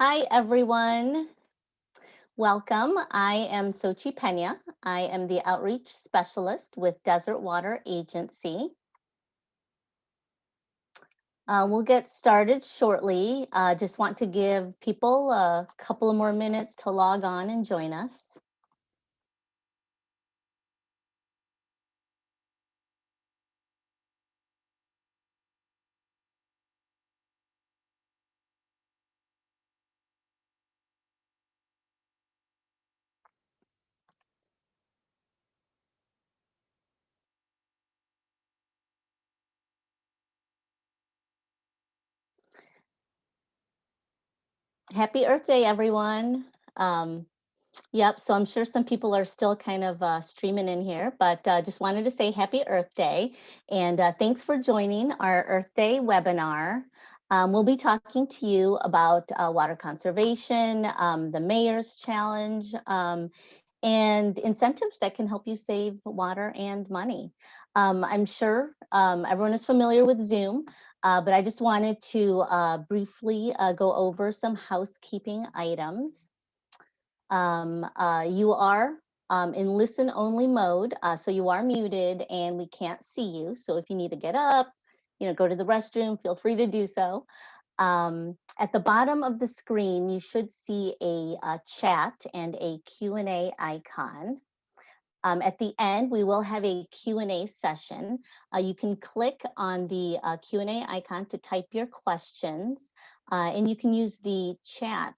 Hi, everyone. Welcome. I am Sochi Pena. I am the Outreach Specialist with Desert Water Agency. We'll get started shortly. Just want to give people a couple of more minutes to log on and join us. Happy Earth Day, everyone. Yep, so I'm sure some people are still kind of streaming in here, but just wanted to say happy Earth Day. And thanks for joining our Earth Day webinar. We'll be talking to you about water conservation, the Mayor's Challenge, and incentives that can help you save water and money. I'm sure everyone is familiar with Zoom, but I just wanted to briefly go over some housekeeping items. You are in listen only mode, so you are muted and we can't see you. So if you need to get up, go to the restroom, feel free to do so. At the bottom of the screen, you should see a chat and a Q&A icon. At the end, we will have a Q&A session. You can click on the Q&A icon to type your questions, and you can use the chat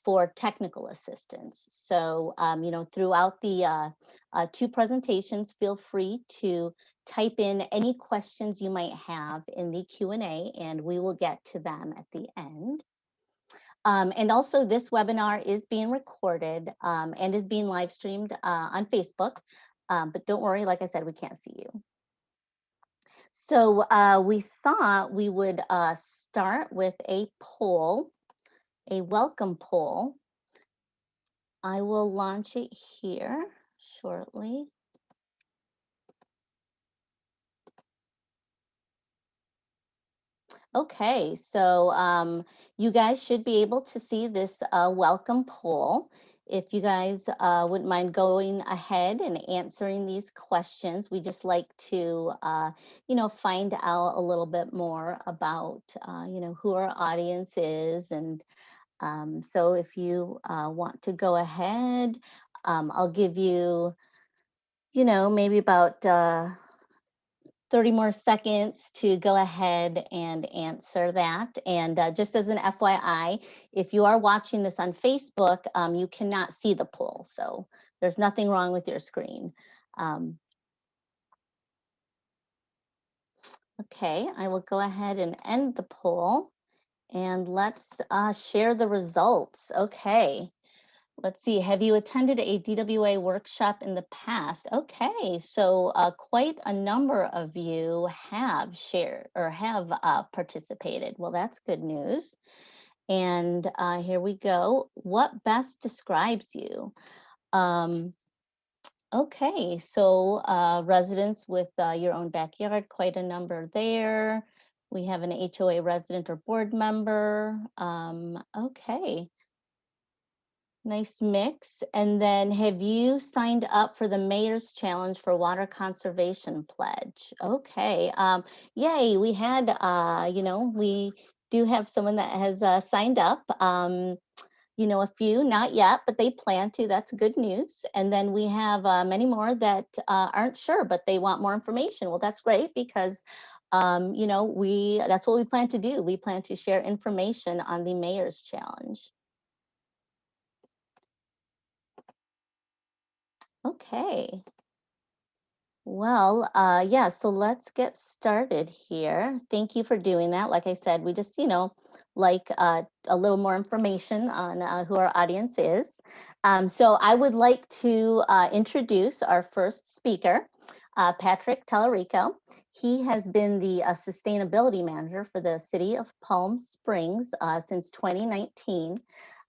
for technical assistance. So, throughout the two presentations, feel free to type in any questions you might have in the Q&A, and we will get to them at the end. And also, this webinar is being recorded and is being live streamed on Facebook. But don't worry, like I said, we can't see you. So we thought we would start with a poll, a welcome poll. I will launch it here shortly. Okay, so you guys should be able to see this welcome poll. If you guys wouldn't mind going ahead and answering these questions, we just like to, find out a little bit more about, who our audience is. And so if you want to go ahead, I'll give you, maybe about 30 more seconds to go ahead and answer that. And just as an FYI, if you are watching this on Facebook, you cannot see the poll. So there's nothing wrong with your screen. Okay, I will go ahead and end the poll and let's share the results. Okay. Let's see, have you attended a DWA workshop in the past? Okay, so quite a number of you have shared or have participated. Well, that's good news. And here we go. What best describes you? Okay, so residents with your own backyard, quite a number there. We have an HOA resident or board member. Okay. Nice mix. And then have you signed up for the Mayor's Challenge for Water Conservation Pledge? Okay. Yay, we had, we do have someone that has signed up. A few, not yet, but they plan to. That's good news. And then we have many more that aren't sure, but they want more information. Well, that's great because, that's what we plan to do. We plan to share information on the Mayor's Challenge. Okay. Well, yeah, so let's get started here. Thank you for doing that. Like I said, we just, like a little more information on who our audience is. So I would like to introduce our first speaker, Patrick Tallarico. He has been the sustainability manager for the city of Palm Springs since 2019.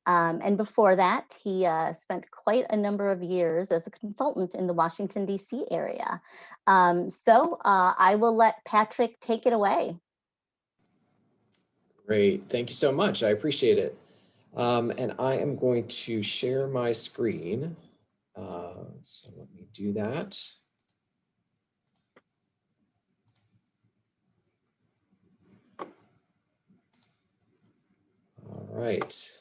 And before that, he spent quite a number of years as a consultant in the Washington, D.C. area. So I will let Patrick take it away. Great. Thank you so much. I appreciate it. And I am going to share my screen. So let me do that. All right.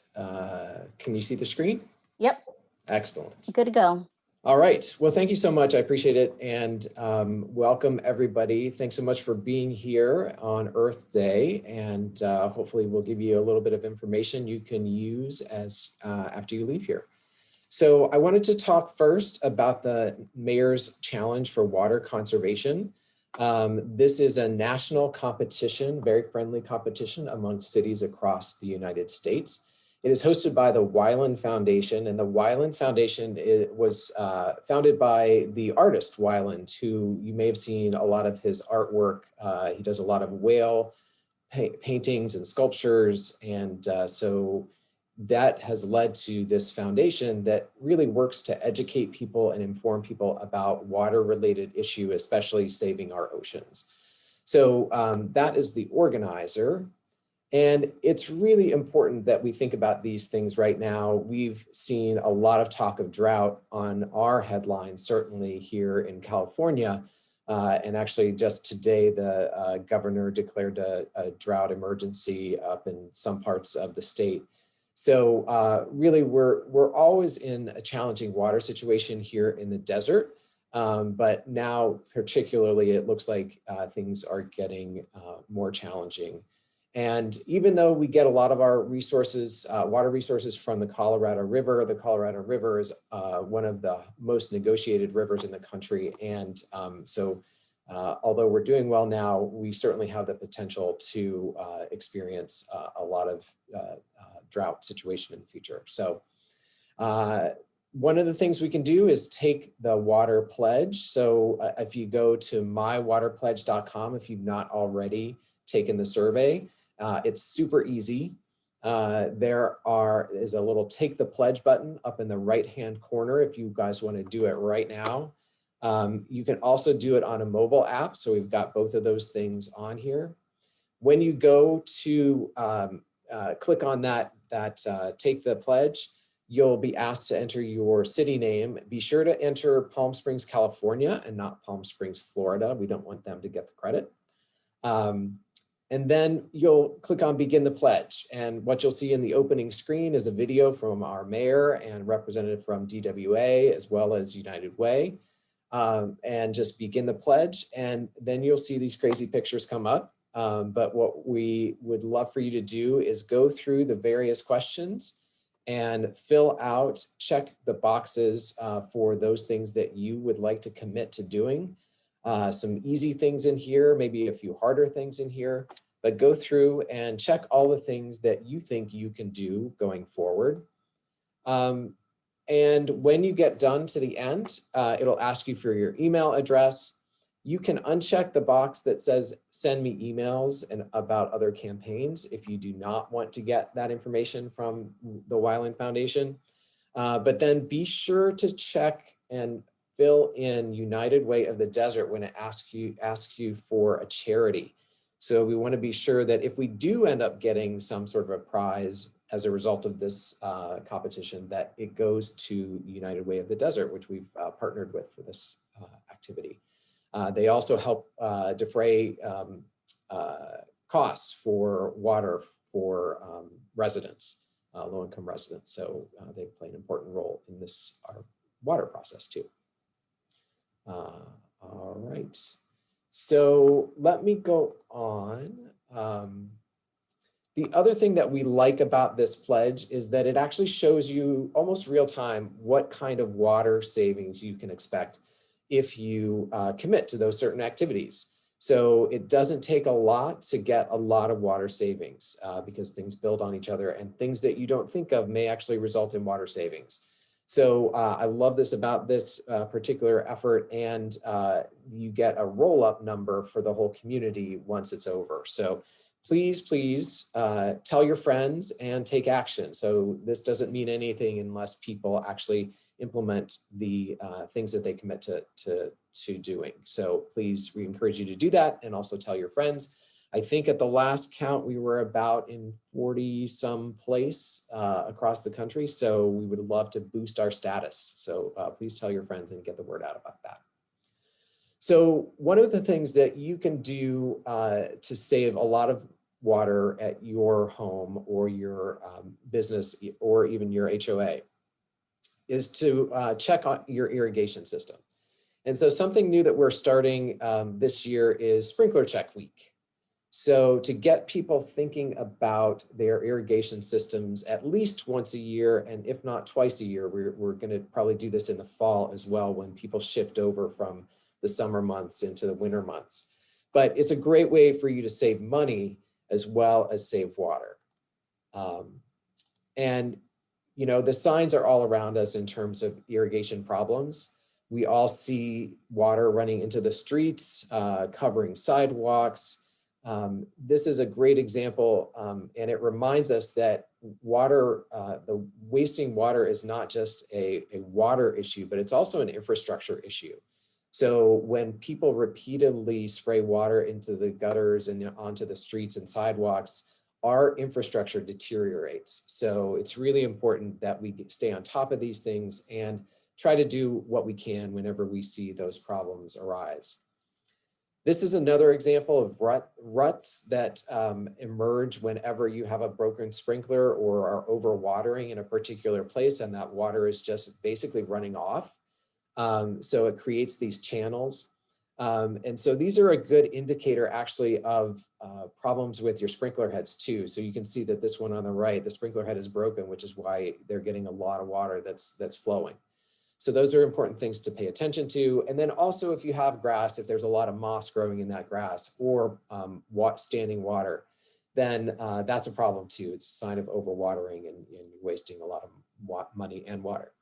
Can you see the screen? Yep. Excellent. Good to go. All right. Well, thank you so much. I appreciate it. And welcome, everybody. Thanks so much for being here on Earth Day. And hopefully we'll give you a little bit of information you can use as after you leave here. So I wanted to talk first about the Mayor's Challenge for Water Conservation. This is a national competition, very friendly competition among cities across the United States. It is hosted by the Weiland Foundation, and the Weiland Foundation was founded by the artist Weiland, who you may have seen a lot of his artwork. He does a lot of whale paintings and sculptures, and so that has led to this foundation that really works to educate people and inform people about water-related issue, especially saving our oceans. So that is the organizer. And it's really important that we think about these things right now. We've seen a lot of talk of drought on our headlines, certainly here in California. And actually just today, the governor declared a drought emergency up in some parts of the state. So really, we're always in a challenging water situation here in the desert. But now, particularly, it looks like things are getting more challenging. And even though we get a lot of our resources, water resources from the Colorado River is one of the most negotiated rivers in the country. And so although we're doing well now, we certainly have the potential to experience a lot of drought situation in the future. So one of the things we can do is take the water pledge. So if you go to mywaterpledge.com, if you've not already taken the survey, it's super easy. There is a little take the pledge button up in the right-hand corner if you guys want to do it right now. You can also do it on a mobile app. So we've got both of those things on here. When you go to click on that take the pledge, you'll be asked to enter your city name. Be sure to enter Palm Springs, California, and not Palm Springs, Florida. We don't want them to get the credit. And then you'll click on begin the pledge. And what you'll see in the opening screen is a video from our mayor and representative from DWA, as well as United Way. And just begin the pledge. And then you'll see these crazy pictures come up. But what we would love for you to do is go through the various questions and fill out, check the boxes for those things that you would like to commit to doing. Some easy things in here, maybe a few harder things in here, but go through and check all the things that you think you can do going forward. And when you get done to the end, it'll ask you for your email address. You can uncheck the box that says send me emails and about other campaigns if you do not want to get that information from the Weiland Foundation. But then be sure to check and fill in United Way of the Desert when it asks you for a charity. So we want to be sure that if we do end up getting some sort of a prize as a result of this competition, that it goes to United Way of the Desert, which we've partnered with for this activity. They also help defray costs for water for residents, low-income residents. So they play an important role in this our water process too. All right, so let me go on. The other thing that we like about this pledge is that it actually shows you almost real time what kind of water savings you can expect if you commit to those certain activities. So it doesn't take a lot to get a lot of water savings because things build on each other, and things that you don't think of may actually result in water savings. So I love this about this particular effort, and you get a roll-up number for the whole community once it's over. So please tell your friends and take action. So this doesn't mean anything unless people actually implement the things that they commit to doing. So please, we encourage you to do that and also tell your friends. I think at the last count, we were about in 40 some place across the country. So we would love to boost our status. So please tell your friends and get the word out about that. So one of the things that you can do to save a lot of water at your home or your business or even your HOA is to check on your irrigation system. And so something new that we're starting this year is Sprinkler Check Week. So to get people thinking about their irrigation systems at least once a year, and if not twice a year, we're going to probably do this in the fall as well when people shift over from the summer months into the winter months. But it's a great way for you to save money as well as save water. And you know, the signs are all around us in terms of irrigation problems. We all see water running into the streets, covering sidewalks. This is a great example, and it reminds us that water, the wasting water is not just a water issue, but it's also an infrastructure issue. So when people repeatedly spray water into the gutters and onto the streets and sidewalks, our infrastructure deteriorates. So it's really important that we stay on top of these things and try to do what we can whenever we see those problems arise. This is another example of ruts that emerge whenever you have a broken sprinkler or are overwatering in a particular place and that water is just basically running off. So it creates these channels. And so these are a good indicator actually of problems with your sprinkler heads too. So you can see that this one on the right, the sprinkler head is broken, which is why they're getting a lot of water that's flowing. So those are important things to pay attention to. And then also if you have grass, if there's a lot of moss growing in that grass or standing water, then that's a problem too. It's a sign of overwatering and wasting a lot of money and water.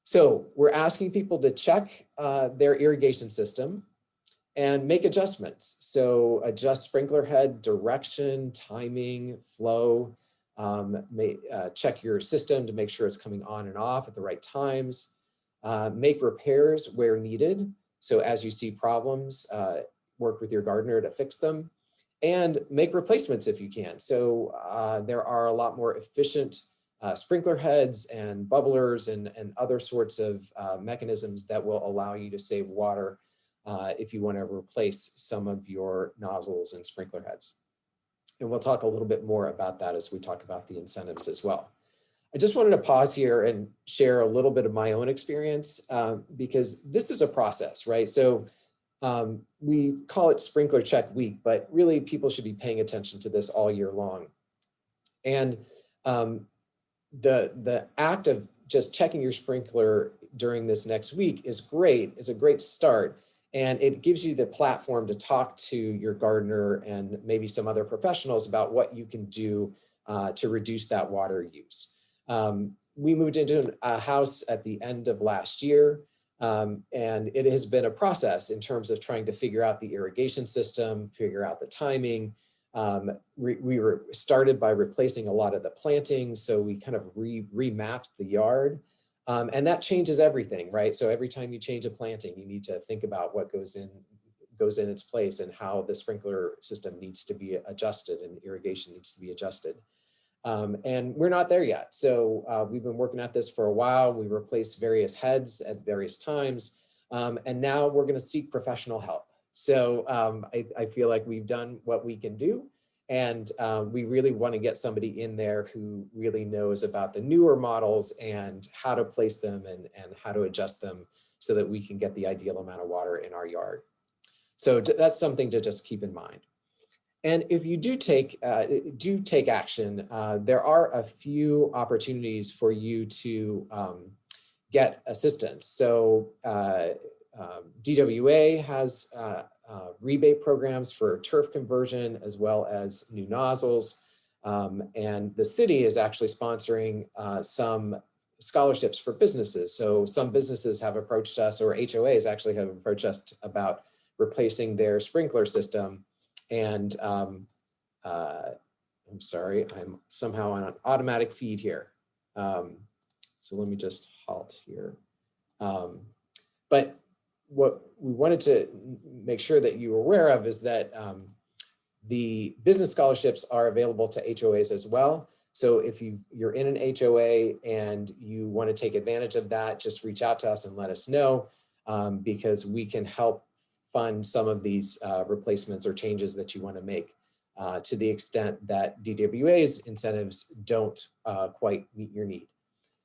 So we're asking people to check their irrigation system and make adjustments. So adjust sprinkler head direction, timing, flow, check your system to make sure it's coming on and off at the right times. Make repairs where needed. So as you see problems, work with your gardener to fix them and make replacements if you can. So there are a lot more efficient sprinkler heads and bubblers and other sorts of mechanisms that will allow you to save water if you want to replace some of your nozzles and sprinkler heads. And we'll talk a little bit more about that as we talk about the incentives as well. I just wanted to pause here and share a little bit of my own experience because this is a process, right? So we call it Sprinkler Check Week, but really people should be paying attention to this all year long. And the act of just checking your sprinkler during this next week is great, is a great start. And it gives you the platform to talk to your gardener and maybe some other professionals about what you can do to reduce that water use. We moved into a house at the end of last year, and it has been a process in terms of trying to figure out the irrigation system, figure out the timing. We were started by replacing a lot of the plantings, so we kind of remapped the yard. And that changes everything, right? So every time you change a planting, you need to think about what goes in its place and how the sprinkler system needs to be adjusted and irrigation needs to be adjusted. And we're not there yet. So we've been working at this for a while. We replaced various heads at various times. And now we're going to seek professional help. So I feel like we've done what we can do. And we really want to get somebody in there who really knows about the newer models and how to place them and how to adjust them so that we can get the ideal amount of water in our yard. So that's something to just keep in mind. And if you do take action, there are a few opportunities for you to get assistance. So DWA has rebate programs for turf conversion as well as new nozzles. And the city is actually sponsoring some scholarships for businesses. So some businesses have approached us, or HOAs actually have approached us about replacing their sprinkler system. And I'm sorry, I'm somehow on an automatic feed here. So let me just halt here. But what we wanted to make sure that you were aware of is that The business scholarships are available to HOAs as well. So if you're in an HOA and you want to take advantage of that, just reach out to us and let us know, because we can help fund some of these replacements or changes that you want to make, to the extent that DWA's incentives don't quite meet your need.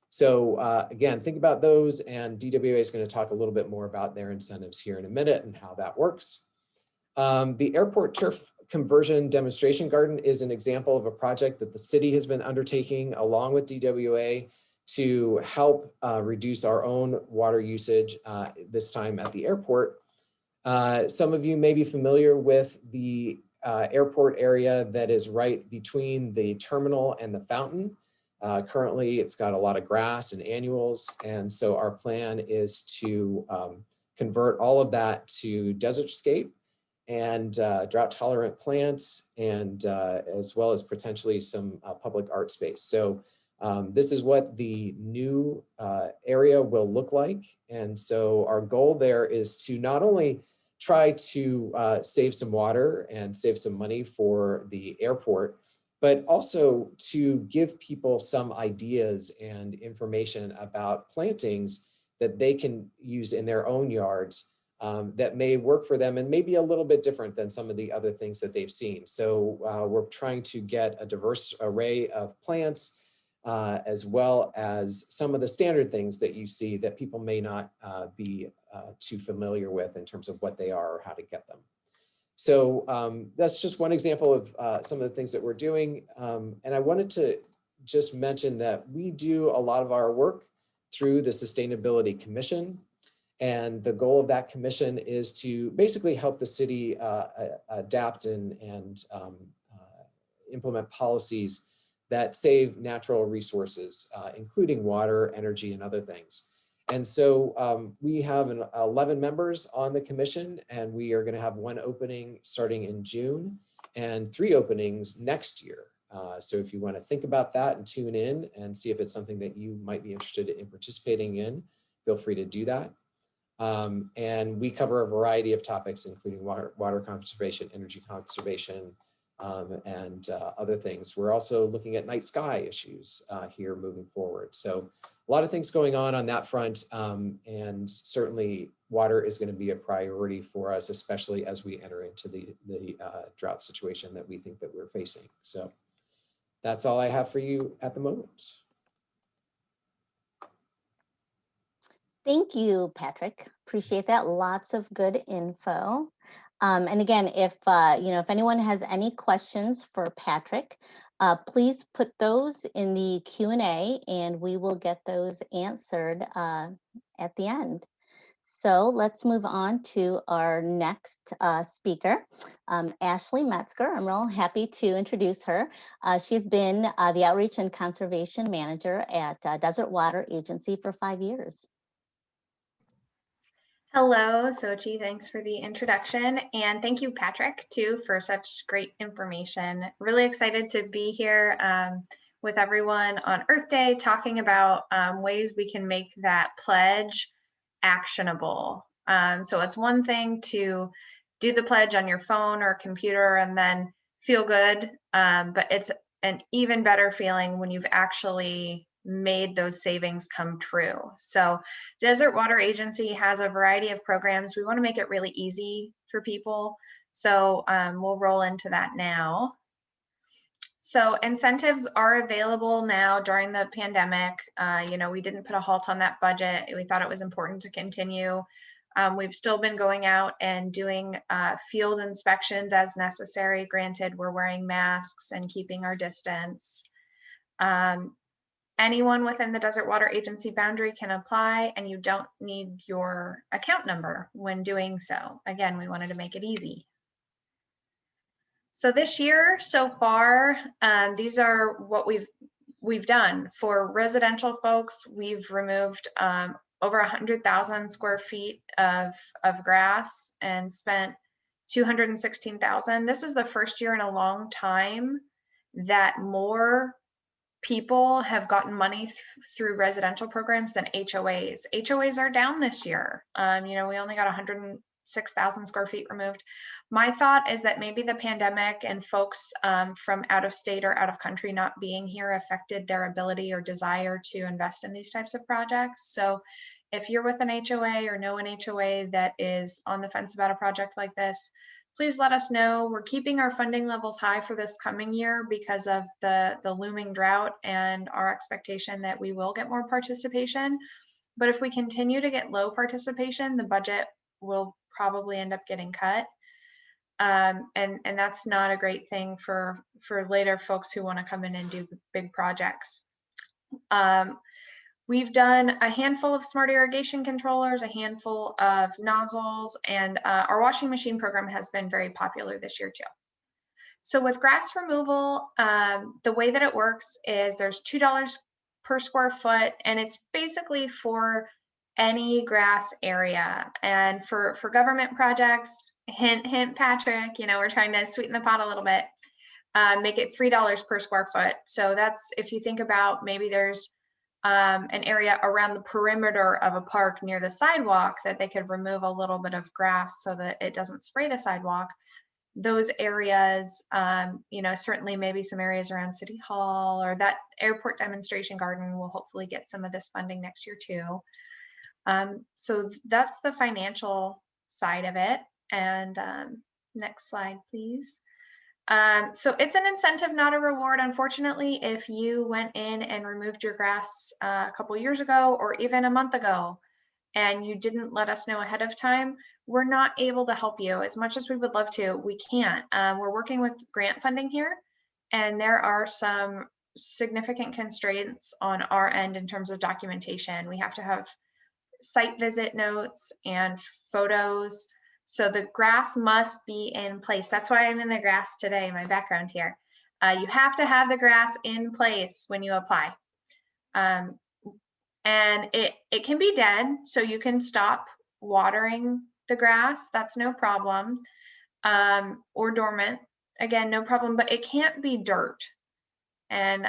So again, think about those, and DWA is going to talk a little bit more about their incentives here in a minute and how that works. The airport turf conversion demonstration garden is an example of a project that the city has been undertaking along with DWA to help reduce our own water usage, this time at the airport. Some of you may be familiar with the airport area that is right between the terminal and the fountain. Currently, it's got a lot of grass and annuals, and so our plan is to convert all of that to desertscape and drought-tolerant plants, and as well as potentially some public art space. So this is what the new area will look like. And so our goal there is to not only try to save some water and save some money for the airport, but also to give people some ideas and information about plantings that they can use in their own yards, that may work for them and maybe a little bit different than some of the other things that they've seen. So we're trying to get a diverse array of plants, as well as some of the standard things that you see that people may not be too familiar with in terms of what they are or how to get them. So that's just one example of some of the things that we're doing. And I wanted to just mention that we do a lot of our work through the Sustainability Commission. And the goal of that commission is to basically help the city adapt and implement policies that save natural resources, including water, energy, and other things. And so we have 11 members on the commission, and we are going to have one opening starting in June and 3 openings next year. So if you want to think about that and tune in and see if it's something that you might be interested in participating in, feel free to do that. And we cover a variety of topics, including water conservation, energy conservation, and other things. We're also looking at night sky issues here moving forward. So a lot of things going on that front. And certainly water is going to be a priority for us, especially as we enter into the drought situation that we think that we're facing. So that's all I have for you at the moment. Thank you, Patrick. Appreciate that. Lots of good info. And again, if anyone has any questions for Patrick, please put those in the Q&A and we will get those answered at the end. So let's move on to our next speaker, Ashley Metzger. I'm real happy to introduce her. She's been the Outreach and Conservation Manager at Desert Water Agency for 5 years. Hello, Sochi. Thanks for the introduction. And thank you, Patrick, too, for such great information. Really excited to be here with everyone on Earth Day, talking about ways we can make that pledge actionable. So it's one thing to do the pledge on your phone or computer and then feel good, but it's an even better feeling when you've actually made those savings come true. So Desert Water Agency has a variety of programs. We want to make it really easy for people. So we'll roll into that now. So incentives are available now during the pandemic. We didn't put a halt on that budget. We thought it was important to continue. We've still been going out and doing field inspections as necessary. Granted, we're wearing masks and keeping our distance. Anyone within the Desert Water Agency boundary can apply, and you don't need your account number when doing so. Again, we wanted to make it easy. So this year, so far, these are what we've done. For residential folks, we've removed over 100,000 square feet of grass and spent $216,000. This is the first year in a long time that more people have gotten money through residential programs than HOAs. HOAs are down this year. We only got 106,000 square feet removed, My thought is that maybe the pandemic and folks from out of state or out of country not being here affected their ability or desire to invest in these types of projects. So if you're with an HOA or know an HOA that is on the fence about a project like this, please let us know. We're keeping our funding levels high for this coming year because of the looming drought and our expectation that we will get more participation. But if we continue to get low participation, the budget will probably end up getting cut. And that's not a great thing for later folks who want to come in and do big projects. We've done a handful of smart irrigation controllers, a handful of nozzles, and our washing machine program has been very popular this year too. So with grass removal, the way that it works is there's $2 per square foot, and it's basically for any grass area. And for government projects, hint, hint, Patrick, we're trying to sweeten the pot a little bit, make it $3 per square foot. So that's, if you think about maybe there's an area around the perimeter of a park near the sidewalk that they could remove a little bit of grass so that it doesn't spray the sidewalk. Those areas, certainly maybe some areas around City Hall or that airport demonstration garden will hopefully get some of this funding next year too. So that's the financial side of it. And next slide, please. So it's an incentive, not a reward. Unfortunately, if you went in and removed your grass a couple years ago or even a month ago, and you didn't let us know ahead of time, we're not able to help you. As much as we would love to, we can't. We're working with grant funding here, and there are some significant constraints on our end in terms of documentation. We have to have site visit notes and photos. So the grass must be in place. That's why I'm in the grass today, my background here. You have to have the grass in place when you apply. And it can be dead, so you can stop watering the grass. That's no problem. Or dormant, again, no problem, but it can't be dirt. And,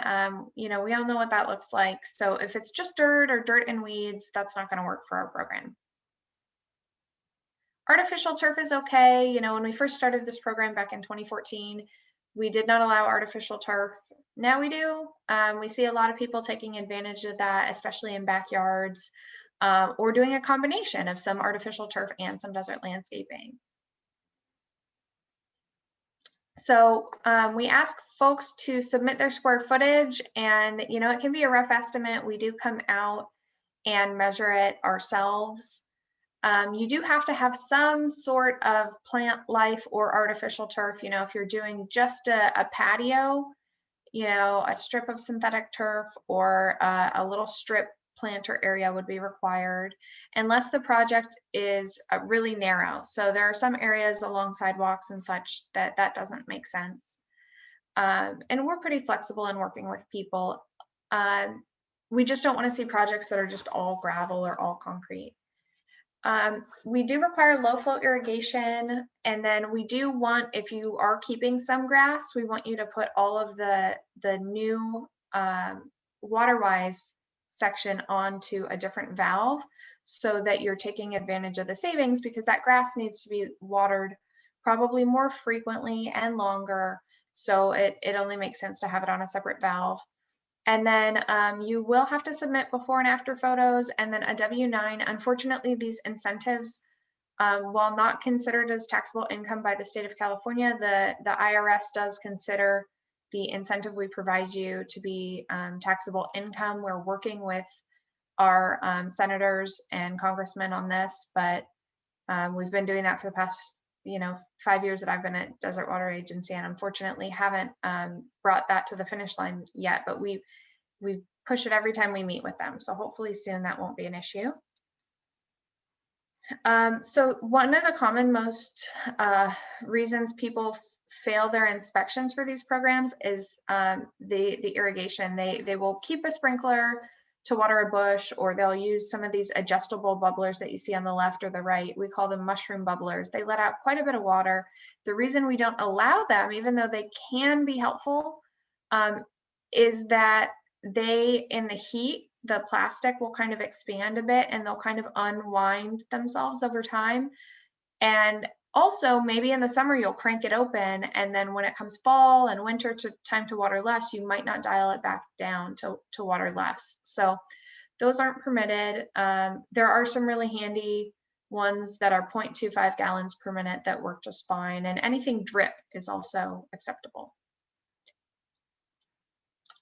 we all know what that looks like. So if it's just dirt or dirt and weeds, that's not going to work for our program. Artificial turf is okay. When we first started this program back in 2014, we did not allow artificial turf. Now we do. We see a lot of people taking advantage of that, especially in backyards, or doing a combination of some artificial turf and some desert landscaping. So we ask folks to submit their square footage, and it can be a rough estimate. We do come out and measure it ourselves. You do have to have some sort of plant life or artificial turf. If you're doing just a patio, a strip of synthetic turf or a little strip planter area would be required, unless the project is really narrow. So there are some areas along sidewalks and such that doesn't make sense. And we're pretty flexible in working with people. We just don't want to see projects that are just all gravel or all concrete. We do require low flow irrigation, and then we do want, if you are keeping some grass, we want you to put all of the new water-wise section onto a different valve so that you're taking advantage of the savings, because that grass needs to be watered probably more frequently and longer. So it only makes sense to have it on a separate valve. And then you will have to submit before and after photos, and then a W-9. Unfortunately, these incentives, while not considered as taxable income by the state of California, the IRS does consider the incentive we provide you to be taxable income. We're working with our senators and congressmen on this, but we've been doing that for the past 5 years that I've been at Desert Water Agency, and unfortunately haven't brought that to the finish line yet, but we push it every time we meet with them. So hopefully soon that won't be an issue. So one of the common most reasons people fail their inspections for these programs is the irrigation. They will keep a sprinkler to water a bush, or they'll use some of these adjustable bubblers that you see on the left or the right. We call them mushroom bubblers. They let out quite a bit of water. The reason we don't allow them, even though they can be helpful, is that they, in the heat, the plastic will kind of expand a bit and they'll kind of unwind themselves over time. And Also, maybe in the summer you'll crank it open, and then when it comes fall and winter time to water less, you might not dial it back down to water less. So those aren't permitted. There are some really handy ones that are 0.25 gallons per minute that work just fine, and anything drip is also acceptable.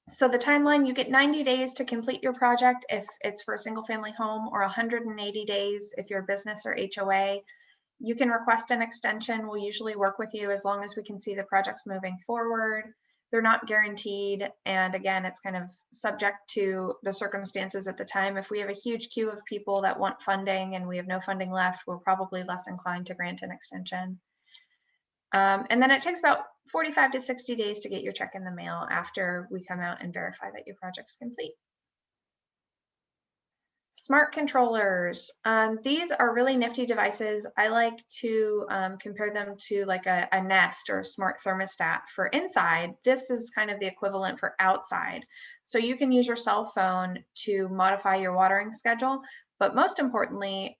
So the timeline, you get 90 days to complete your project if it's for a single family home, or 180 days if you're a business or HOA. You can request an extension. We'll usually work with you as long as we can see the project's moving forward. They're not guaranteed. And again, it's kind of subject to the circumstances at the time. If we have a huge queue of people that want funding and we have no funding left, we're probably less inclined to grant an extension. And then it takes about 45 to 60 days to get your check in the mail after we come out and verify that your project's complete. Smart controllers. These are really nifty devices. I like to compare them to like a Nest or a smart thermostat for inside. This is kind of the equivalent for outside. So you can use your cell phone to modify your watering schedule. But most importantly,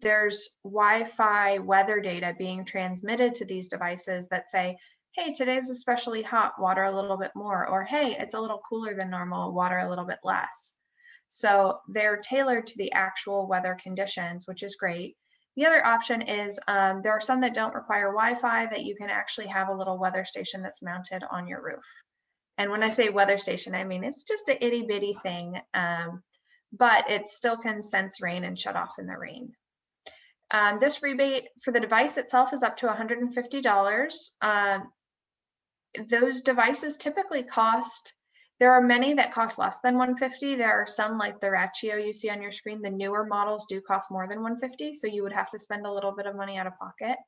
there's Wi-Fi weather data being transmitted to these devices that say, hey, today's especially hot, water a little bit more, or hey, it's a little cooler than normal, water a little bit less. So they're tailored to the actual weather conditions, which is great. The other option is there are some that don't require Wi-Fi that you can actually have a little weather station that's mounted on your roof. And when I say weather station, I mean it's just a itty bitty thing, but it still can sense rain and shut off in the rain. This rebate for the device itself is up to $150. Those devices typically cost, there are many that cost less than $150. There are some like the Ratio you see on your screen. The newer models do cost more than $150, so you would have to spend a little bit of money out of pocket.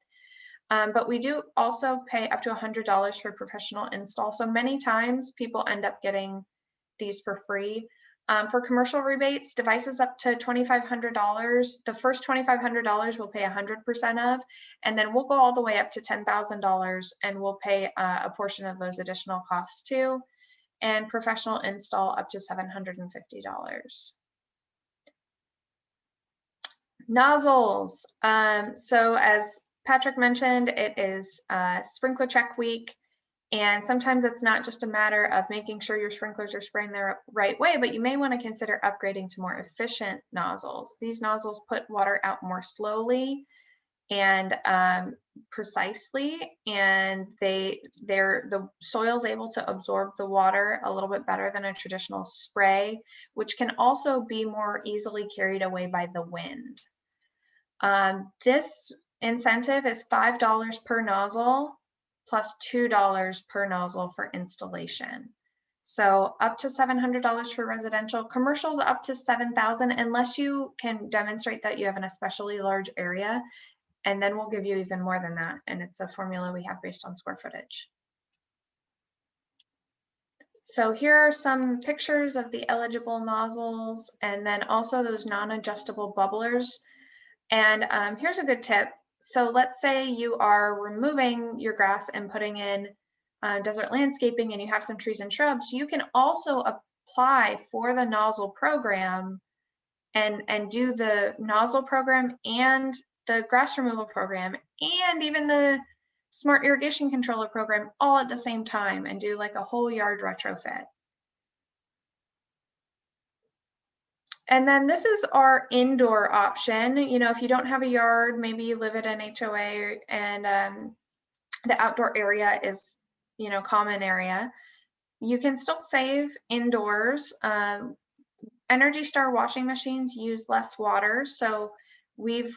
But we do also pay up to $100 for professional install. So many times people end up getting these for free. For commercial rebates, devices up to $2,500, the first $2,500 we'll pay 100% of, and then we'll go all the way up to $10,000 and we'll pay a portion of those additional costs too. And professional install up to $750. Nozzles. So as Patrick mentioned, it is sprinkler check week. And sometimes it's not just a matter of making sure your sprinklers are spraying the right way, but you may want to consider upgrading to more efficient nozzles. These nozzles put water out more slowly and precisely, and the soil's able to absorb the water a little bit better than a traditional spray, which can also be more easily carried away by the wind. This incentive is $5 per nozzle plus $2 per nozzle for installation. So up to $700 for residential. Commercials up to $7,000 unless you can demonstrate that you have an especially large area, and then we'll give you even more than that. And it's a formula we have based on square footage. So here are some pictures of the eligible nozzles, and then also those non-adjustable bubblers. And here's a good tip. So let's say you are removing your grass and putting in desert landscaping and you have some trees and shrubs. You can also apply for the nozzle program and do the nozzle program and the grass removal program and even the smart irrigation controller program all at the same time and do like a whole yard retrofit. And then this is our indoor option. You know, if you don't have a yard, maybe you live at an HOA and the outdoor area is, you know, common area. You can still save indoors. Energy Star washing machines use less water, so we've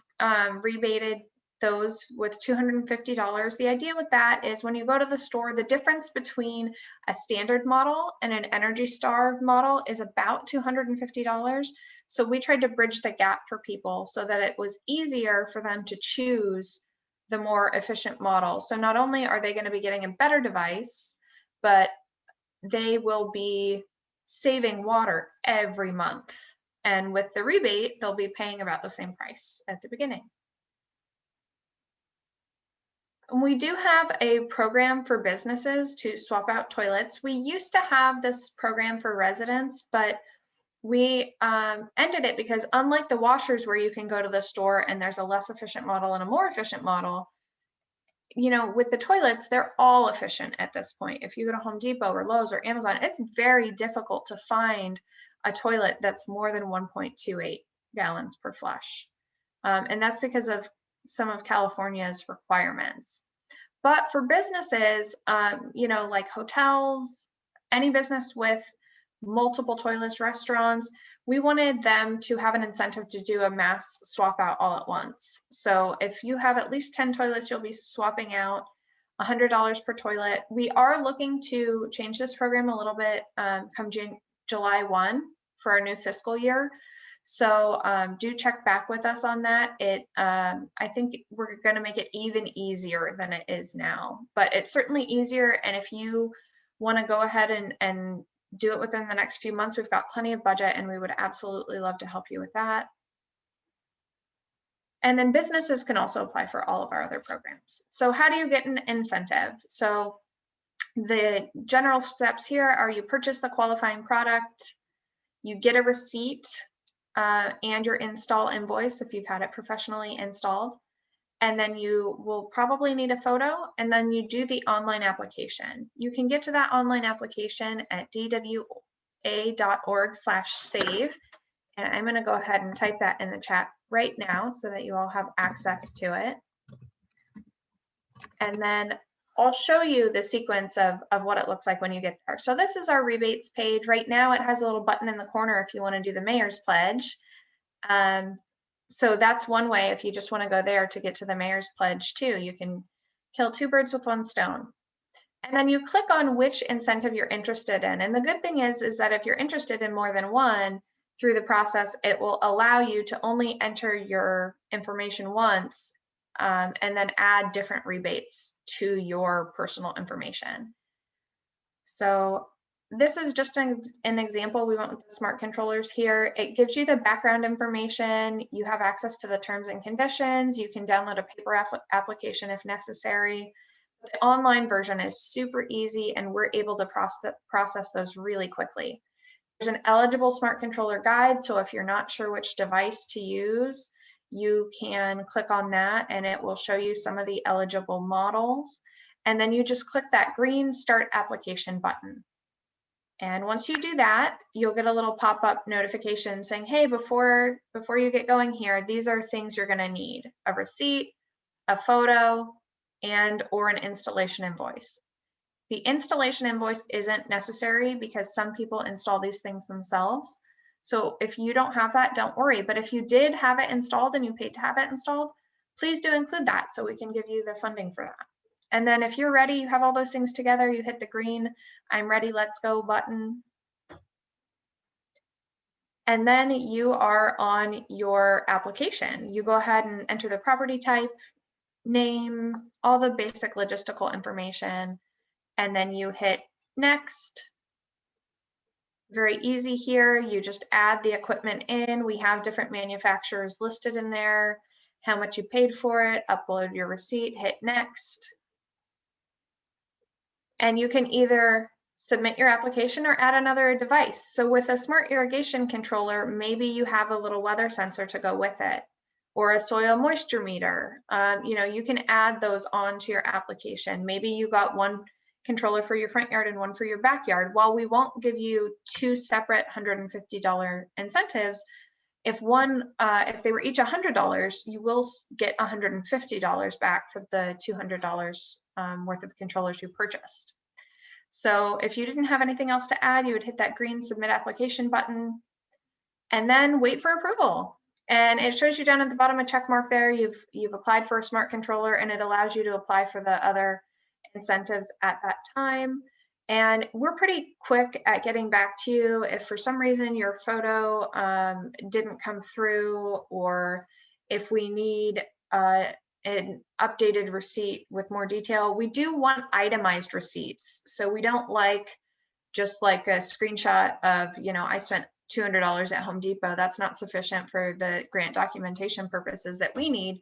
rebated those with $250. The idea with that is when you go to the store, the difference between a standard model and an Energy Star model is about $250. So we tried to bridge the gap for people so that it was easier for them to choose the more efficient model. So not only are they going to be getting a better device, but they will be saving water every month. And with the rebate, they'll be paying about the same price at the beginning. We do have a program for businesses to swap out toilets. We used to have this program for residents, but we ended it because unlike the washers where you can go to the store and there's a less efficient model and a more efficient model, you know, with the toilets, they're all efficient at this point. If you go to Home Depot or Lowe's or Amazon, it's very difficult to find a toilet that's more than 1.28 gallons per flush. And that's because of some of California's requirements. But for businesses, you know, like hotels, any business with multiple toilets, restaurants, we wanted them to have an incentive to do a mass swap out all at once. So if you have at least 10 toilets, you'll be swapping out $100 per toilet. We are looking to change this program a little bit come July 1 for our new fiscal year. So do check back with us on that. I think we're going to make it even easier than it is now, but it's certainly easier. And if you want to go ahead and do it within the next few months, we've got plenty of budget and we would absolutely love to help you with that. And then businesses can also apply for all of our other programs. So how do you get an incentive? So the general steps here are you purchase the qualifying product, you get a receipt and your install invoice if you've had it professionally installed. And then you will probably need a photo, and then you do the online application. You can get to that online application at dwa.org/save. And I'm going to go ahead and type that in the chat right now so that you all have access to it. And then I'll show you the sequence of what it looks like when you get there. So this is our rebates page. Right now it has a little button in the corner if you want to do the mayor's pledge. So that's one way if you just want to go there to get to the mayor's pledge too. You can kill two birds with one stone. And then you click on which incentive you're interested in. And the good thing is that if you're interested in more than one, through the process, it will allow you to only enter your information once and then add different rebates to your personal information. So this is just an example. We went with the smart controllers here. It gives you the background information. You have access to the terms and conditions. You can download a paper application if necessary. The online version is super easy and we're able to process those really quickly. There's an eligible smart controller guide. So if you're not sure which device to use, you can click on that and it will show you some of the eligible models. And then you just click that green start application button. And once you do that, you'll get a little pop-up notification saying, hey, before you get going here, these are things you're going to need: a receipt, a photo, and or an installation invoice. The installation invoice isn't necessary because some people install these things themselves. So if you don't have that, don't worry. But if you did have it installed and you paid to have it installed, please do include that so we can give you the funding for that. And then if you're ready, you have all those things together, you hit the green I'm ready, let's go button. And then you are on your application. You go ahead and enter the property type, name, all the basic logistical information, and then you hit next. Very easy here. You just add the equipment in. We have different manufacturers listed in there, how much you paid for it, upload your receipt, hit next. And you can either submit your application or add another device. So with a smart irrigation controller, maybe you have a little weather sensor to go with it, or a soil moisture meter. You know, you can add those onto your application. Maybe you got one controller for your front yard and one for your backyard. While we won't give you two separate $150 incentives, if they were each $100, you will get $150 back for the $200 worth of controllers you purchased. So if you didn't have anything else to add, you would hit that green submit application button and then wait for approval. And it shows you down at the bottom a check mark there. You've applied for a smart controller and it allows you to apply for the other incentives at that time. And we're pretty quick at getting back to you. If for some reason your photo didn't come through, or if we need an updated receipt with more detail, we do want itemized receipts. So we don't like just like a screenshot of, you know, I spent $200 at Home Depot. That's not sufficient for the grant documentation purposes that we need.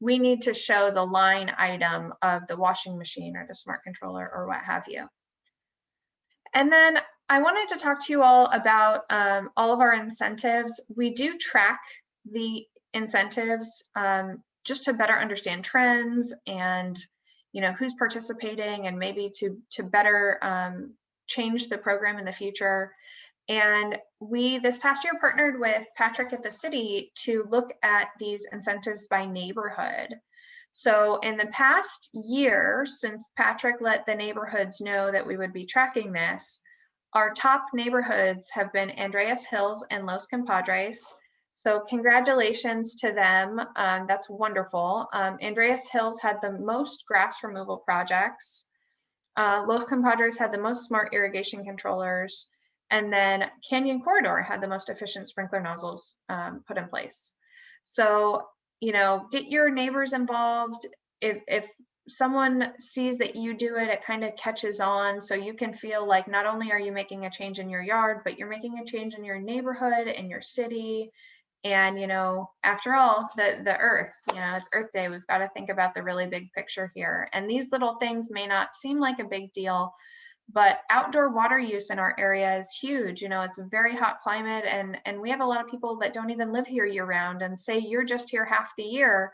We need to show the line item of the washing machine or the smart controller or what have you. And then I wanted to talk to you all about all of our incentives. We do track the incentives just to better understand trends and, who's participating and maybe to better change the program in the future. And we this past year partnered with Patrick at the city to look at these incentives by neighborhood. So in the past year, since Patrick let the neighborhoods know that we would be tracking this, our top neighborhoods have been Andreas Hills and Los Compadres. So congratulations to them. That's wonderful. Andreas Hills had the most grass removal projects. Los Compadres had the most smart irrigation controllers. And then Canyon Corridor had the most efficient sprinkler nozzles put in place. So, get your neighbors involved. If someone sees that you do it, it kind of catches on. So you can feel like not only are you making a change in your yard, but you're making a change in your neighborhood, in your city. And, after all, the earth, it's Earth Day. We've got to think about the really big picture here. And these little things may not seem like a big deal, but outdoor water use in our area is huge. It's a very hot climate, and we have a lot of people that don't even live here year round, and say you're just here half the year.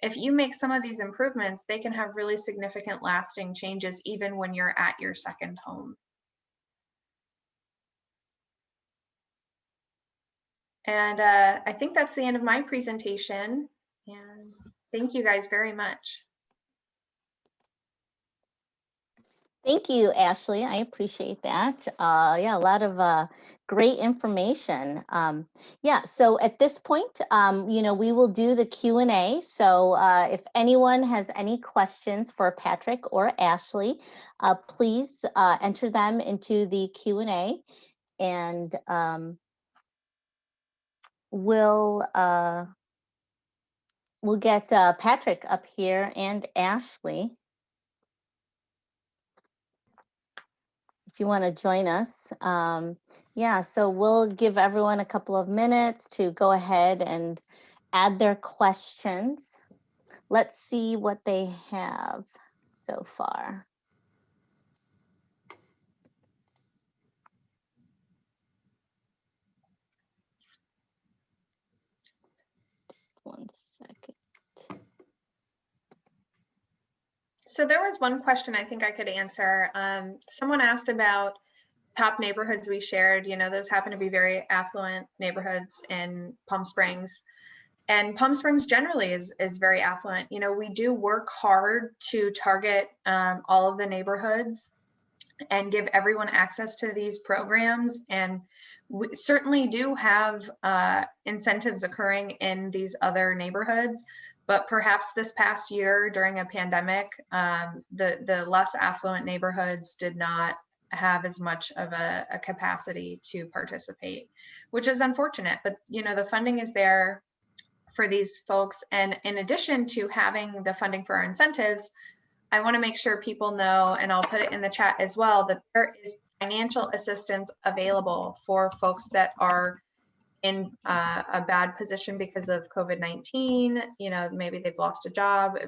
If you make some of these improvements, they can have really significant lasting changes even when you're at your second home. And I think that's the end of my presentation. And thank you guys very much. Thank you, Ashley. I appreciate that. Yeah, a lot of great information. Yeah, so at this point, we will do the Q&A. So if anyone has any questions for Patrick or Ashley, please enter them into the Q&A, and we'll get Patrick up here and Ashley, if you want to join us. Yeah, so we'll give everyone a couple of minutes to go ahead and add their questions. Let's see what they have so far. Just 1 second. So there was one question I think I could answer. Someone asked about top neighborhoods we shared. Those happen to be very affluent neighborhoods in Palm Springs. And Palm Springs generally is very affluent. We do work hard to target all of the neighborhoods and give everyone access to these programs. And we certainly do have incentives occurring in these other neighborhoods. But perhaps this past year during a pandemic, the less affluent neighborhoods did not have as much of a capacity to participate, which is unfortunate. But the funding is there for these folks. And in addition to having the funding for our incentives, I want to make sure people know, and I'll put it in the chat as well, that there is financial assistance available for folks that are in a bad position because of COVID-19. Maybe they've lost a job.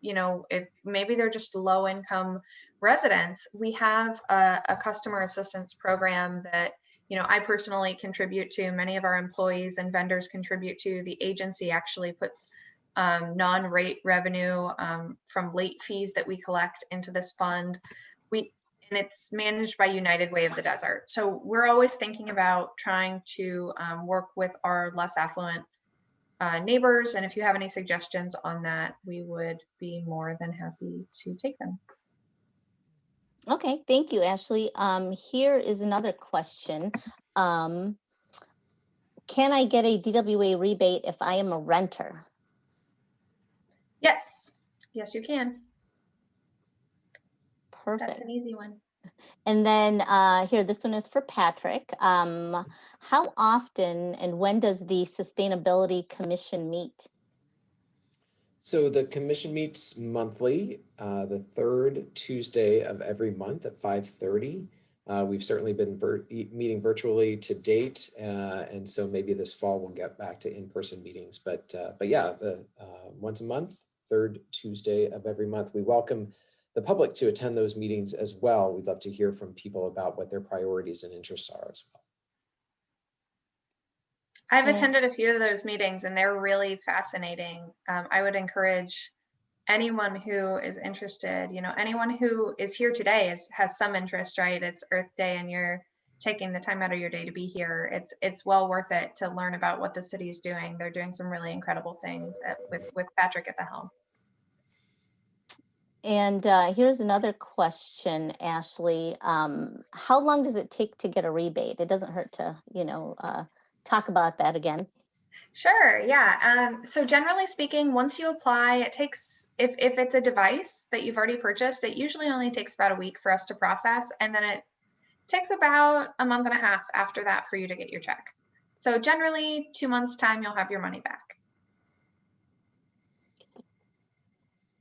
If maybe they're just low income residents. We have a customer assistance program that I personally contribute to. Many of our employees and vendors contribute to. The agency actually puts non-rate revenue from late fees that we collect into this fund. And it's managed by United Way of the Desert. So we're always thinking about trying to work with our less affluent neighbors. And if you have any suggestions on that, we would be more than happy to take them. Okay, thank you, Ashley. Here is another question. Can I get a DWA rebate if I am a renter? Yes, you can. Perfect. That's an easy one. And then here, this one is for Patrick. How often and when does the Sustainability Commission meet? So the commission meets monthly, the third Tuesday of every month at 5:30. We've certainly been meeting virtually to date, and so maybe this fall we'll get back to in-person meetings. But yeah, once a month, third Tuesday of every month. We welcome the public to attend those meetings as well. We'd love to hear from people about what their priorities and interests are as well. I've attended a few of those meetings and they're really fascinating. I would encourage anyone who is interested, anyone who is here today has some interest, right? It's Earth Day and you're taking the time out of your day to be here. It's well worth it to learn about what the city is doing. They're doing some really incredible things with Patrick at the helm. And here's another question, Ashley. How long does it take to get a rebate? It doesn't hurt to, talk about that again. Sure, yeah. So generally speaking, once you apply, it takes, if it's a device that you've already purchased, it usually only takes about a week for us to process. And then it takes about a month and a half after that for you to get your check. So generally 2 months time, you'll have your money back.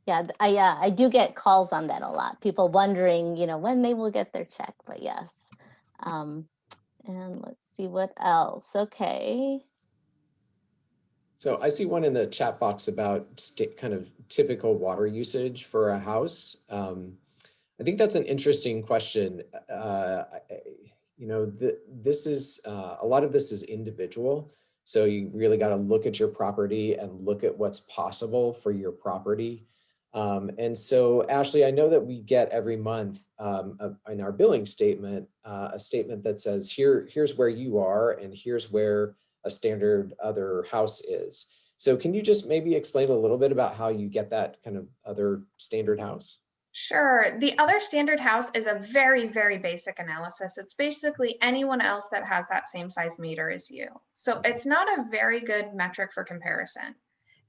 Yeah, I do get calls on that a lot. People wondering, when they will get their check, but yes. And let's see what else. Okay. So I see one in the chat box about kind of typical water usage for a house. I think that's an interesting question. This is a lot of this is individual. So you really got to look at your property and look at what's possible for your property. And so, Ashley, I know that we get every month in our billing statement, a statement that says, here's where you are and here's where a standard other house is. So can you just maybe explain a little bit about how you get that kind of other standard house? Sure. The other standard house is a very, very basic analysis. It's basically anyone else that has that same size meter as you. So it's not a very good metric for comparison.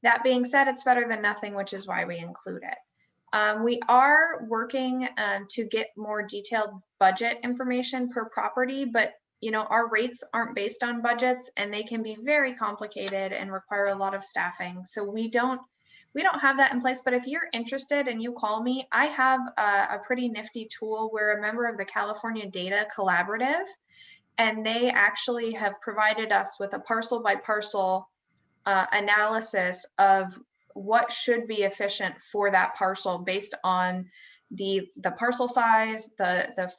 That being said, it's better than nothing, which is why we include it. We are working to get more detailed budget information per property, but our rates aren't based on budgets and they can be very complicated and require a lot of staffing. So we don't have that in place, but if you're interested and you call me, I have a pretty nifty tool. We're a member of the California Data Collaborative, and they actually have provided us with a parcel by parcel analysis of what should be efficient for that parcel based on the parcel size, the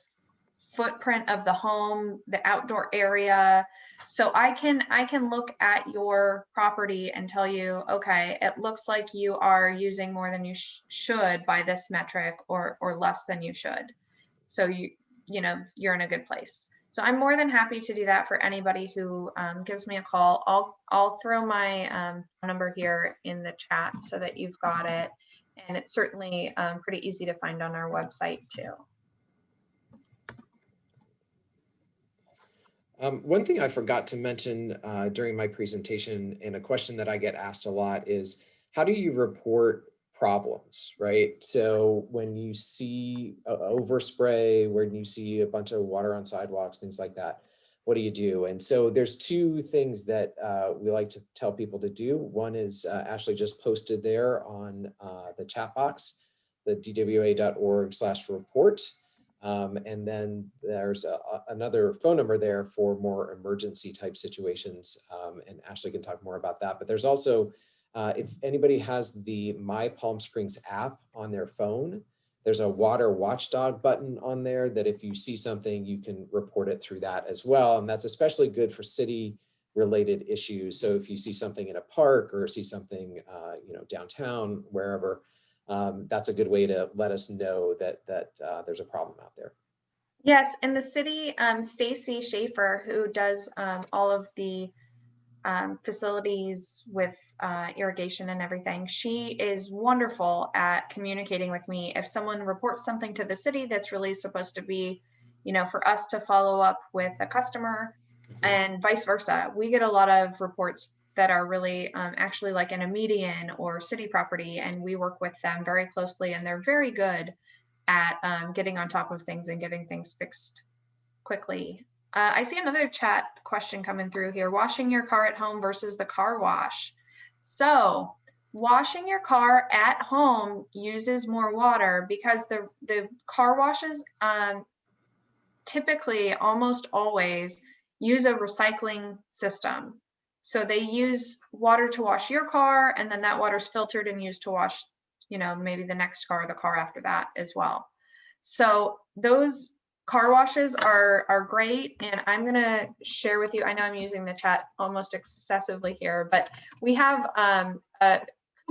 footprint of the home, the outdoor area. So I can look at your property and tell you, okay, it looks like you are using more than you should by this metric, or less than you should. So you're in a good place. So I'm more than happy to do that for anybody who gives me a call. I'll throw my number here in the chat so that you've got it. And it's certainly pretty easy to find on our website too. One thing I forgot to mention during my presentation, and a question that I get asked a lot, is how do you report problems, right? So when you see overspray, when you see a bunch of water on sidewalks, things like that, what do you do? And so there's two things that we like to tell people to do. One is Ashley just posted there on the chat box, the dwa.org/report. And then there's another phone number there for more emergency type situations. And Ashley can talk more about that. But there's also, if anybody has the My Palm Springs app on their phone, there's a water watchdog button on there that if you see something, you can report it through that as well. And that's especially good for city related issues. So if you see something in a park or see something, downtown, wherever, that's a good way to let us know that there's a problem out there. Yes, in the city, Stacy Schaefer, who does all of the facilities with irrigation and everything, she is wonderful at communicating with me. If someone reports something to the city that's really supposed to be, for us to follow up with a customer, and vice versa. We get a lot of reports that are really actually like in a median or city property, and we work with them very closely, and they're very good at getting on top of things and getting things fixed quickly. I see another chat question coming through here. Washing your car at home versus the car wash. So washing your car at home uses more water because the car washes typically almost always use a recycling system. So they use water to wash your car, and then that water is filtered and used to wash, maybe the next car or the car after that as well. So those car washes are great. And I'm going to share with you, I know I'm using the chat almost excessively here, but we have a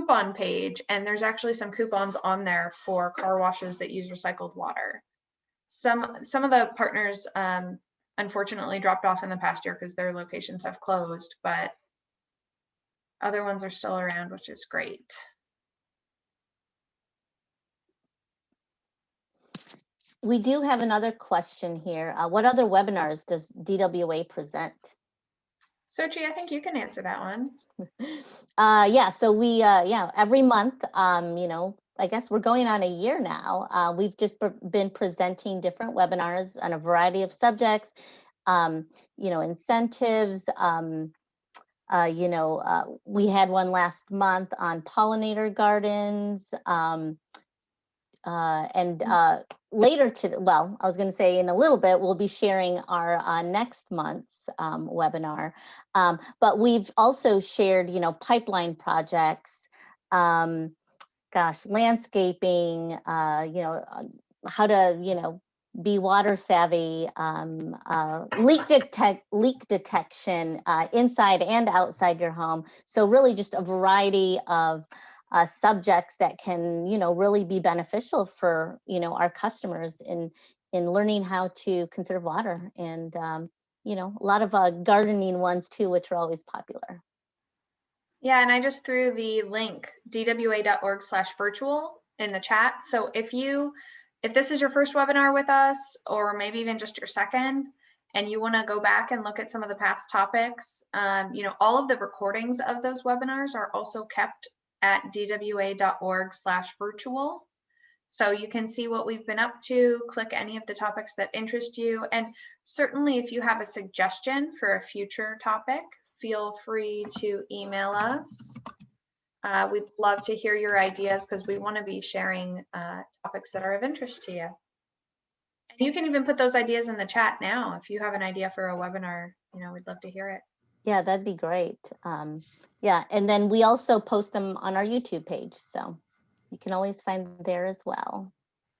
coupon page, and there's actually some coupons on there for car washes that use recycled water. Some of the partners unfortunately dropped off in the past year because their locations have closed, but other ones are still around, which is great. We do have another question here. What other webinars does DWA present? Sochi, I think you can answer that one. Yeah, so we, every month, I guess we're going on a year now. We've just been presenting different webinars on a variety of subjects, incentives. We had one last month on pollinator gardens. Later I was going to say in a little bit, we'll be sharing our next month's webinar. But we've also shared, pipeline projects, landscaping, how to, be water savvy, leak detection inside and outside your home. So really just a variety of subjects that can, really be beneficial for, our customers in learning how to conserve water, and, a lot of gardening ones too, which are always popular. Yeah, and I just threw the link dwa.org/virtual in the chat. So if this is your first webinar with us, or maybe even just your second, and you want to go back and look at some of the past topics, all of the recordings of those webinars are also kept at dwa.org/virtual. So you can see what we've been up to, click any of the topics that interest you. And certainly if you have a suggestion for a future topic, feel free to email us. We'd love to hear your ideas because we want to be sharing topics that are of interest to you. And you can even put those ideas in the chat now. If you have an idea for a webinar, we'd love to hear it. Yeah, that'd be great. Yeah, and then we also post them on our YouTube page, so you can always find them there as well.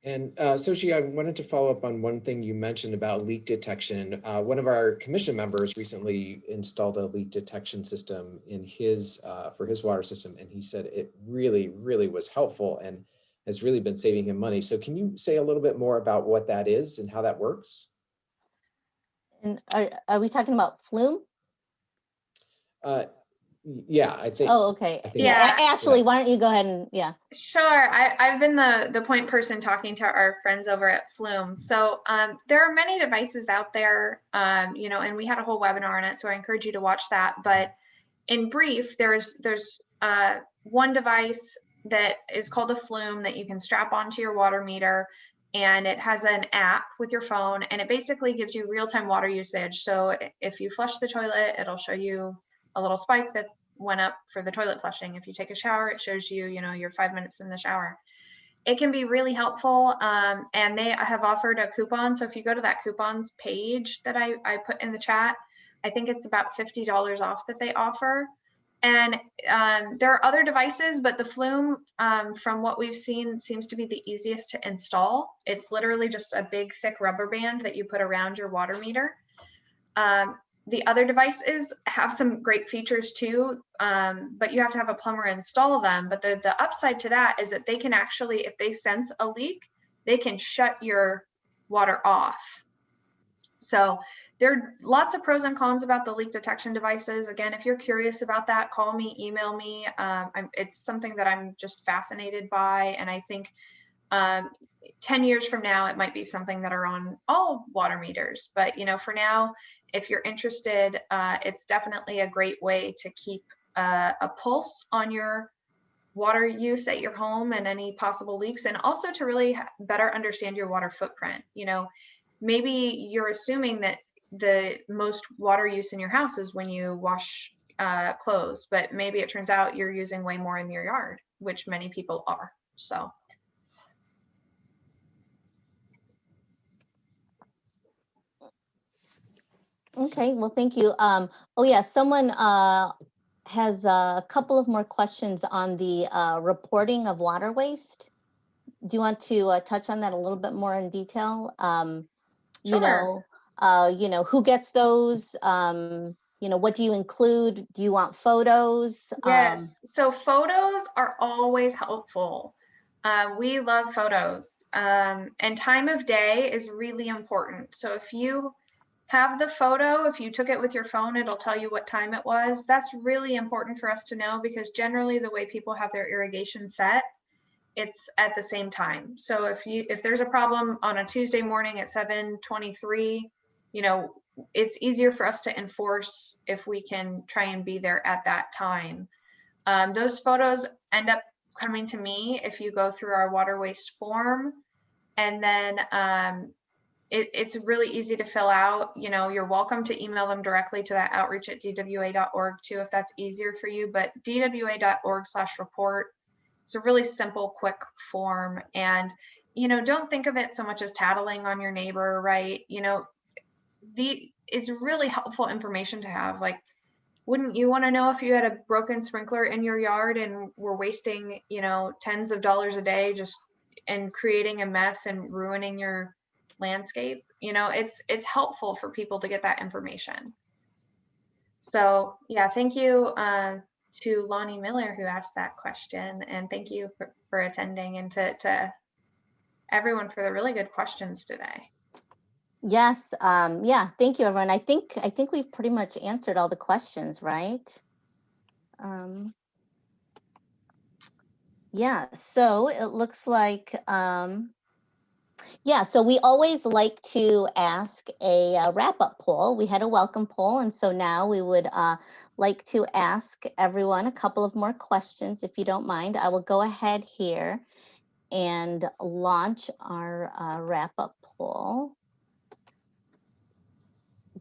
And Sochi, I wanted to follow up on one thing you mentioned about leak detection. One of our commission members recently installed a leak detection system in his for his water system, and he said it really, really was helpful and has really been saving him money. So can you say a little bit more about what that is and how that works? And are we talking about flume? Yeah, I think. Oh, okay. Yeah. Ashley, why don't you go ahead and, yeah. Sure. I've been the point person talking to our friends over at Flume. So there are many devices out there, and we had a whole webinar on it, so I encourage you to watch that. But in brief, there's one device that is called a Flume that you can strap onto your water meter, and it has an app with your phone, and it basically gives you real-time water usage. So if you flush the toilet, it'll show you a little spike that went up for the toilet flushing. If you take a shower, it shows you, your 5 minutes in the shower. It can be really helpful, and they have offered a coupon. So if you go to that coupons page that I put in the chat, I think it's about $50 off that they offer. And there are other devices, but the Flume, from what we've seen, seems to be the easiest to install. It's literally just a big, thick rubber band that you put around your water meter. The other devices have some great features too, but you have to have a plumber install them. But the upside to that is that they can actually, if they sense a leak, they can shut your water off. So there are lots of pros and cons about the leak detection devices. Again, if you're curious about that, call me, email me. It's something that I'm just fascinated by. And I think 10 years from now, it might be something that are on all water meters. But, for now, if you're interested, it's definitely a great way to keep a pulse on your water use at your home and any possible leaks, and also to really better understand your water footprint. Maybe you're assuming that the most water use in your house is when you wash clothes, but maybe it turns out you're using way more in your yard, which many people are. So. Okay, well, thank you. Oh yeah, someone has a couple of more questions on the reporting of water waste. Do you want to touch on that a little bit more in detail? Sure. Who gets those? what do you include? Do you want photos? Yes, so photos are always helpful. We love photos, and time of day is really important. So if you have the photo, if you took it with your phone, it'll tell you what time it was. That's really important for us to know, because generally the way people have their irrigation set, it's at the same time. So if there's a problem on a Tuesday morning at 7:23, it's easier for us to enforce if we can try and be there at that time. Those photos end up coming to me if you go through our water waste form, and then it's really easy to fill out. You're welcome to email them directly to that outreach@dwa.org too, if that's easier for you, but dwa.org/report. It's a really simple, quick form. And, don't think of it so much as tattling on your neighbor, right? It's really helpful information to have. Like, wouldn't you want to know if you had a broken sprinkler in your yard and were wasting, tens of dollars a day just and creating a mess and ruining your landscape? It's helpful for people to get that information. So yeah, thank you to Lonnie Miller, who asked that question, and thank you for attending, and to everyone for the really good questions today. Yes. Yeah. Thank you, everyone. I think we've pretty much answered all the questions, right? Yeah. So it looks like, yeah. So we always like to ask a wrap-up poll. We had a welcome poll, and so now we would like to ask everyone a couple of more questions, if you don't mind. I will go ahead here and launch our wrap-up poll.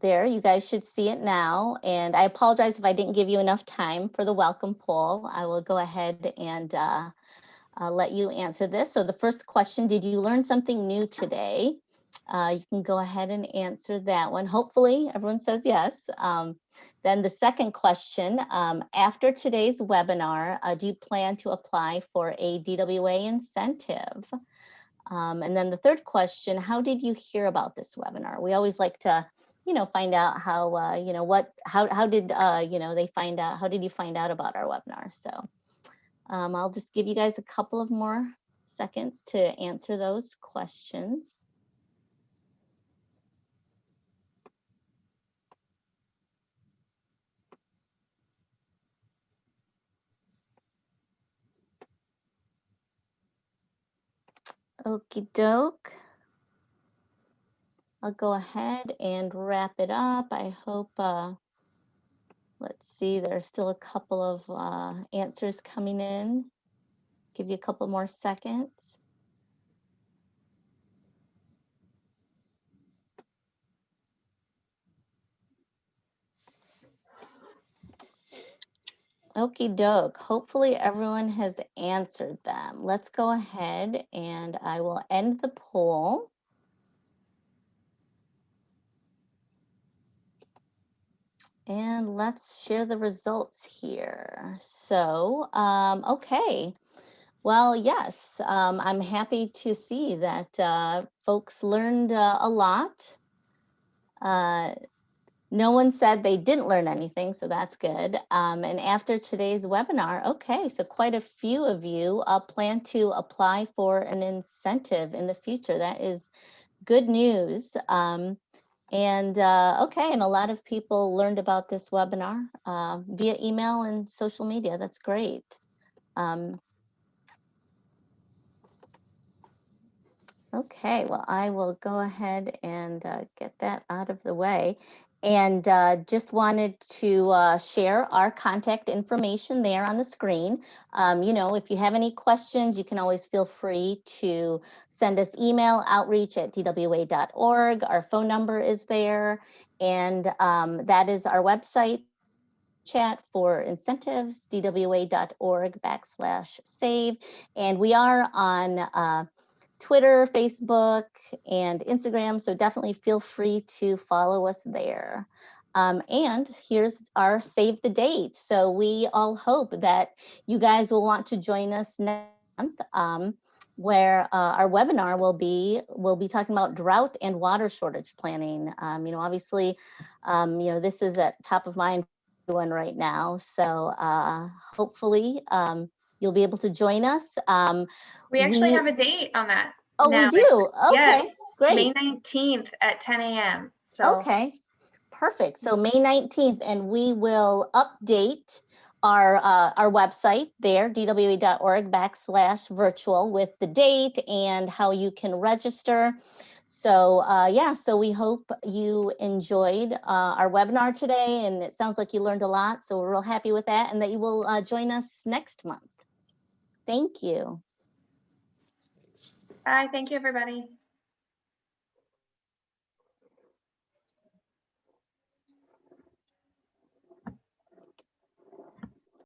There, you guys should see it now. And I apologize if I didn't give you enough time for the welcome poll. I will go ahead and let you answer this. So the first question, did you learn something new today? You can go ahead and answer that one. Hopefully everyone says yes. Then the second question, after today's webinar, do you plan to apply for a DWA incentive? And then the third question, how did you hear about this webinar? We always like to, find out how, how did, they find out, how did you find out about our webinar? So I'll just give you guys a couple of more seconds to answer those questions. Okie doke. I'll go ahead and wrap it up. I hope, let's see, there's still a couple of answers coming in. Give you a couple more seconds. Okie doke. Hopefully everyone has answered them. Let's go ahead and I will end the poll. And let's share the results here. So, okay. Well, yes, I'm happy to see that folks learned a lot. No one said they didn't learn anything, so that's good. And after today's webinar, okay, so quite a few of you plan to apply for an incentive in the future. That is good news. And okay, and a lot of people learned about this webinar via email and social media. That's great. Okay, well, I will go ahead and get that out of the way. And just wanted to share our contact information there on the screen. If you have any questions, you can always feel free to send us email, outreach@dwa.org. Our phone number is there. And that is our website chat for incentives, dwa.org/save. And we are on Twitter, Facebook, and Instagram. So definitely feel free to follow us there. And here's our save the date. So we all hope that you guys will want to join us next month. where our webinar will be. We'll be talking about drought and water shortage planning. Obviously, this is at top of mind for everyone right now. So hopefully you'll be able to join us. We actually have a date on that. Oh, we now. do? Okay, Yes, great. May 19th at 10 a.m. So Okay, perfect. So May 19th, and we will update our website there, dwa.org/virtual, with the date and how you can register. So so we hope you enjoyed our webinar today, and it sounds like you learned a lot. So we're real happy with that, and that you will join us next month. Thank you. bye. Thank you, everybody.